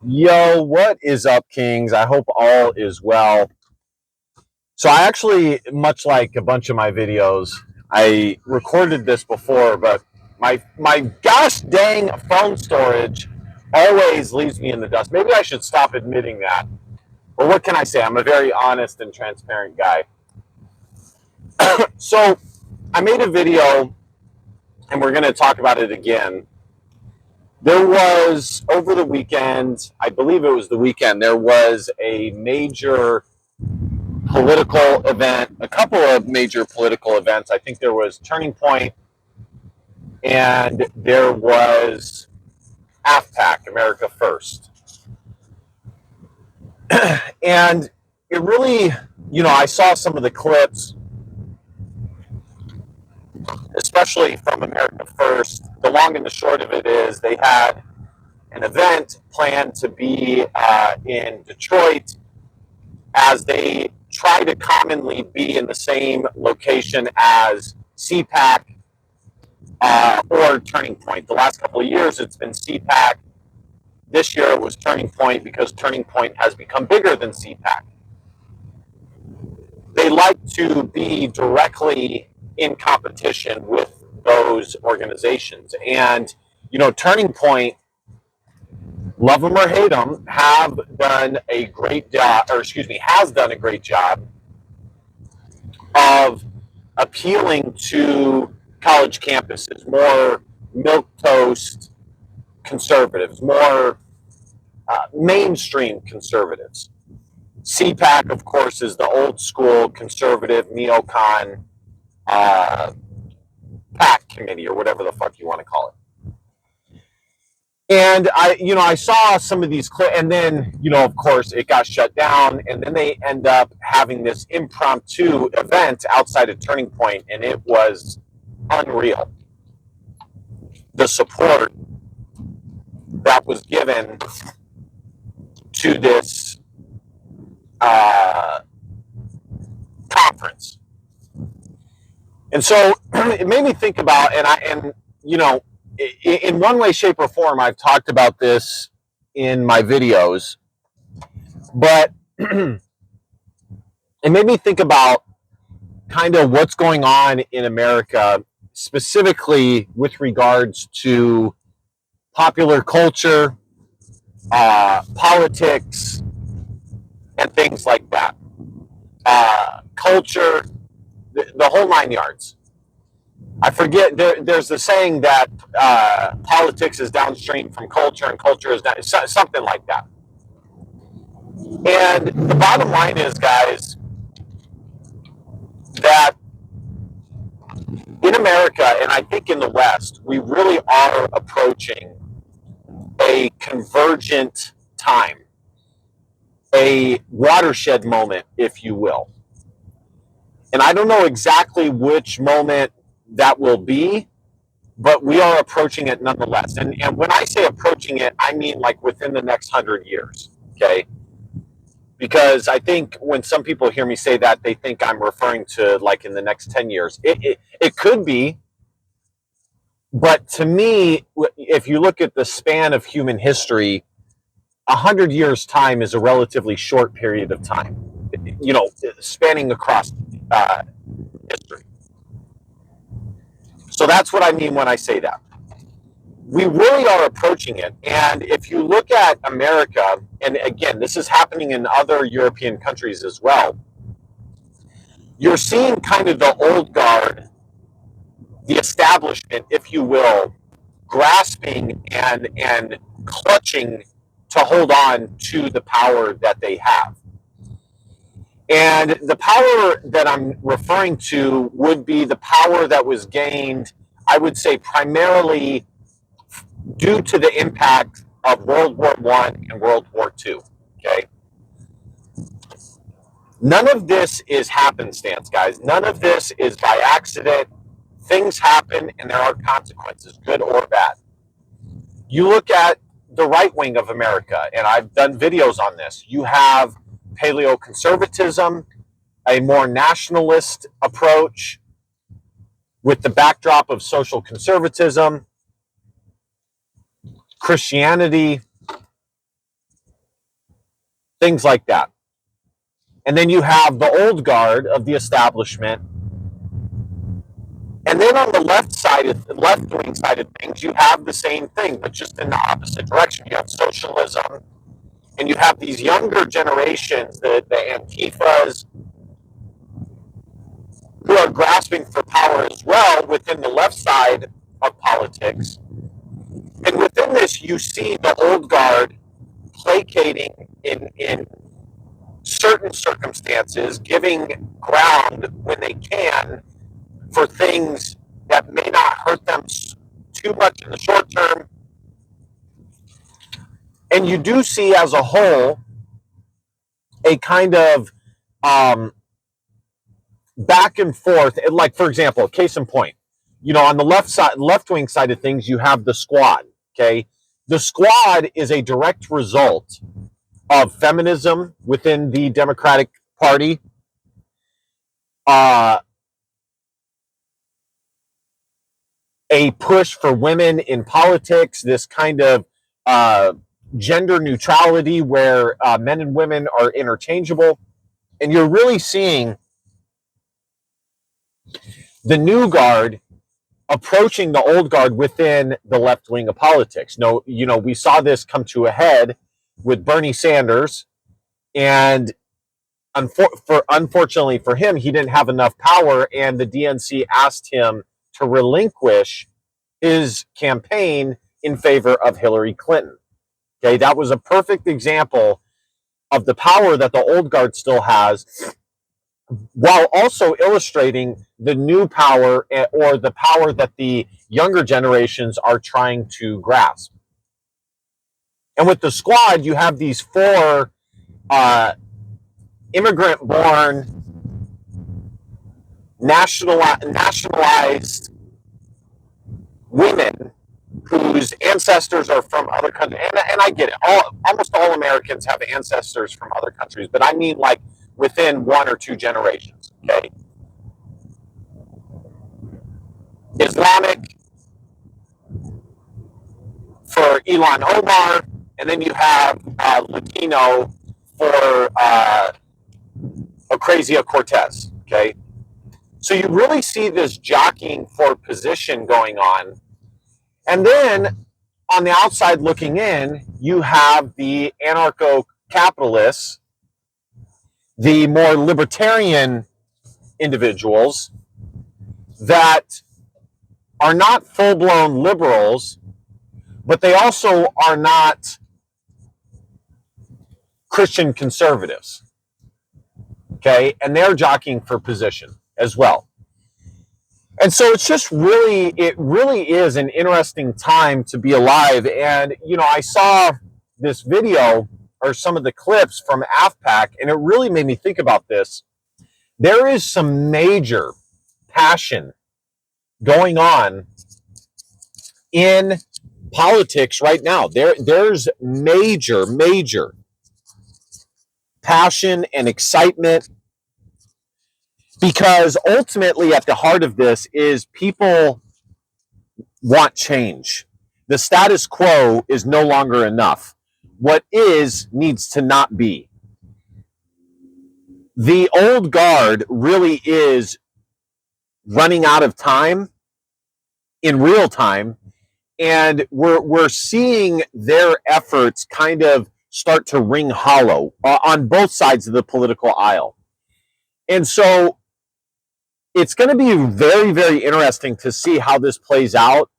Yo, what is up, Kings? I hope all is well. So, I actually, much like a bunch of my videos, I recorded this before, but my gosh dang phone storage always leaves me in the dust. Maybe I should stop admitting that. But what can I say? I'm a very honest and transparent guy. So, I made a video, and we're going to talk about it again. There was over the weekend, I believe it was the weekend, there was a major political event, a couple of major political events. I think there was Turning Point and there was AFPAC, America First. And it really, I saw some of the clips, especially from America First. The long and the short of it is they had an event planned to be in Detroit as they try to commonly be in the same location as CPAC or Turning Point. The last couple of years, it's been CPAC. This year, it was Turning Point because Turning Point has become bigger than CPAC. They like to be directly in competition with those organizations. And, Turning Point, love them or hate them, have done a great job, has done a great job of appealing to college campuses, more milk toast conservatives, more mainstream conservatives. CPAC, of course, is the old school conservative neocon PAC committee or whatever the fuck you want to call it. And I saw some of these clips, and then, of course, it got shut down, and then they end up having this impromptu event outside of Turning Point, and it was unreal. The support that was given to this conference. And so it made me think about, in one way, shape, or form, I've talked about this in my videos, but it made me think about kind of what's going on in America, specifically with regards to popular culture, politics, and things like that. Culture, the whole nine yards. I forget, there's the saying that politics is downstream from culture and culture is down, something like that. And the bottom line is, guys, that in America, and I think in the West, we really are approaching a convergent time, a watershed moment, if you will. And I don't know exactly which moment that will be, but we are approaching it nonetheless. And when I say approaching it, I mean like within the next 100 years, okay? Because I think when some people hear me say that, they think I'm referring to like in the next 10 years. It could be, but to me, if you look at the span of human history, 100 years' time is a relatively short period of time, spanning across history. So that's what I mean when I say that. We really are approaching it. And if you look at America, and again, this is happening in other European countries as well, you're seeing kind of the old guard, the establishment, if you will, grasping and clutching to hold on to the power that they have. And the power that I'm referring to would be the power that was gained, I would say, primarily due to the impact of World War I and World War II. Okay. None of this is happenstance, guys. None of this is by accident. Things happen and there are consequences, good or bad. You look at the right wing of America, and I've done videos on this. You have paleoconservatism, a more nationalist approach with the backdrop of social conservatism, Christianity, things like that. And then you have the old guard of the establishment. And then on the left wing side of things, you have the same thing, but just in the opposite direction. You have socialism, and you have these younger generations, the Antifas, who are grasping for power as well within the left side of politics. And within this, you see the old guard placating in certain circumstances, giving ground when they can for things that may not hurt them too much in the short term. And you do see as a whole a kind of back and forth. Like, for example, case in point, on the left wing side of things, you have the Squad. Okay. The Squad is a direct result of feminism within the Democratic Party. A push for women in politics, this kind of gender neutrality where men and women are interchangeable. And you're really seeing the new guard approaching the old guard within the left wing of politics. No, we saw this come to a head with Bernie Sanders, and unfortunately for him, he didn't have enough power, and the DNC asked him to relinquish his campaign in favor of Hillary Clinton. Okay, that was a perfect example of the power that the old guard still has, while also illustrating the new power, or the power that the younger generations are trying to grasp. And with the Squad, you have these four immigrant-born, nationalized women whose ancestors are from other countries. And I get it. Almost all Americans have ancestors from other countries, but I mean like within 1 or 2 generations, okay? Islamic for Ilhan Omar, and then you have Latino for Ocasio-Cortez, okay? So you really see this jockeying for position going on. And then on the outside looking in, you have the anarcho-capitalists, the more libertarian individuals that are not full-blown liberals, but they also are not Christian conservatives. Okay, and they're jockeying for position as well. And so it really is an interesting time to be alive. And, I saw this video or some of the clips from AFPAC, and it really made me think about this. There is some major passion going on in politics right now. There's major passion and excitement, because ultimately at the heart of this is people want change. The status quo is no longer enough. What is needs to not be. The old guard really is running out of time in real time, and we're seeing their efforts kind of start to ring hollow on both sides of the political aisle. And so it's going to be very, very interesting to see how this plays out.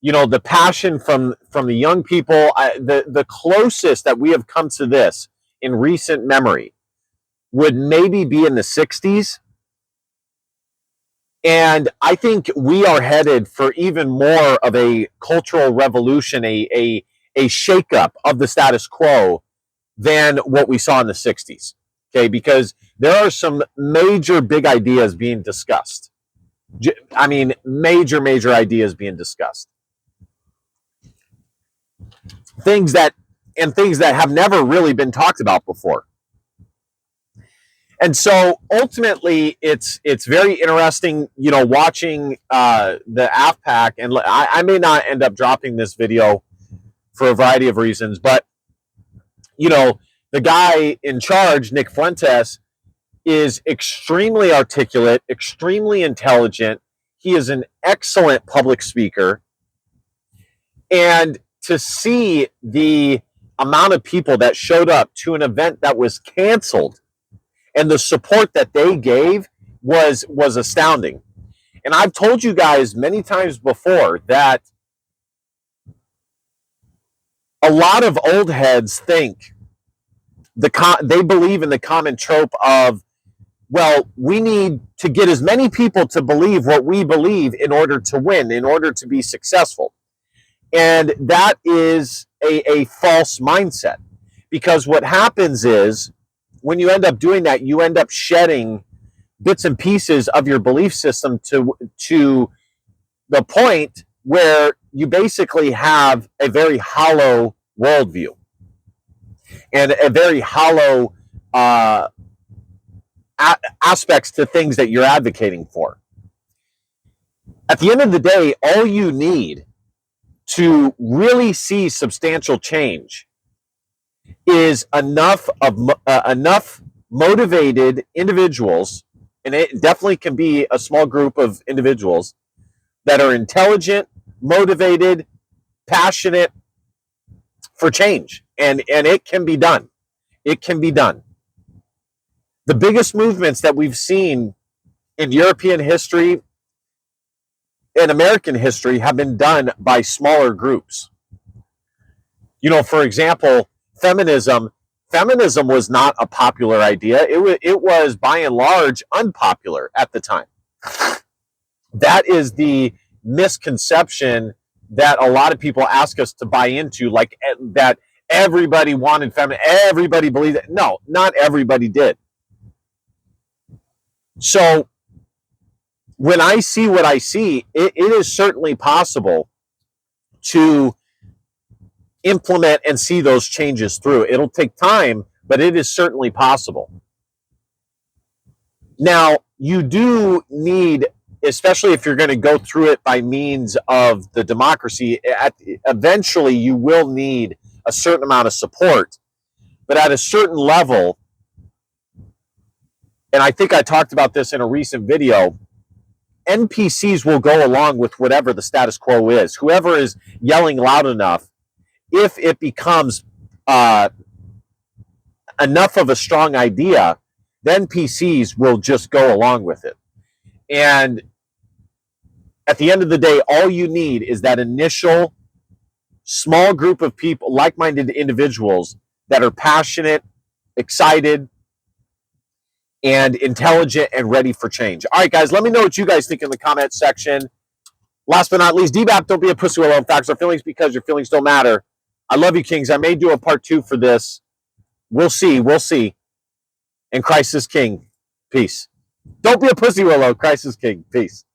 The passion from the young people, the closest that we have come to this in recent memory would maybe be in the 60s. And I think we are headed for even more of a cultural revolution, a shakeup of the status quo than what we saw in the 60s. Okay, because there are some major big ideas being discussed. I mean, major ideas being discussed. Things that have never really been talked about before. And so ultimately, it's very interesting, watching the AFPAC, and I may not end up dropping this video for a variety of reasons, but the The guy in charge, Nick Fuentes, is extremely articulate, extremely intelligent. He is an excellent public speaker. And to see the amount of people that showed up to an event that was canceled and the support that they gave was astounding. And I've told you guys many times before that a lot of old heads think they believe in the common trope of, well, we need to get as many people to believe what we believe in order to win, in order to be successful. And that is a false mindset, because what happens is when you end up doing that, you end up shedding bits and pieces of your belief system to the point where you basically have a very hollow worldview and a very hollow aspects to things that you're advocating for. At the end of the day, all you need to really see substantial change is enough motivated individuals, and it definitely can be a small group of individuals that are intelligent, motivated, passionate for change, and it can be done. It can be done. The biggest movements that we've seen in European history and American history have been done by smaller groups. You know, for example, feminism was not a popular idea. It was by and large unpopular at the time. That is the misconception that a lot of people ask us to buy into, like that everybody wanted feminism, everybody believed it. No, not everybody did. So when I see what I see, it is certainly possible to implement and see those changes through. It'll take time, but it is certainly possible. Now, you do need, especially if you're going to go through it by means of the democracy, eventually you will need a certain amount of support. But at a certain level, and I think I talked about this in a recent video, NPCs will go along with whatever the status quo is. Whoever is yelling loud enough, if it becomes enough of a strong idea, then NPCs will just go along with it. And at the end of the day, all you need is that initial small group of people, like-minded individuals that are passionate, excited, and intelligent and ready for change. All right, guys, let me know what you guys think in the comment section. Last but not least, DBAP, don't be a pussy alone. Facts or feelings, because your feelings don't matter. I love you, Kings. I may do a part 2 for this. We'll see. We'll see. And Christ is King. Peace. Don't be a pussy, Willow. Christ is King. Peace.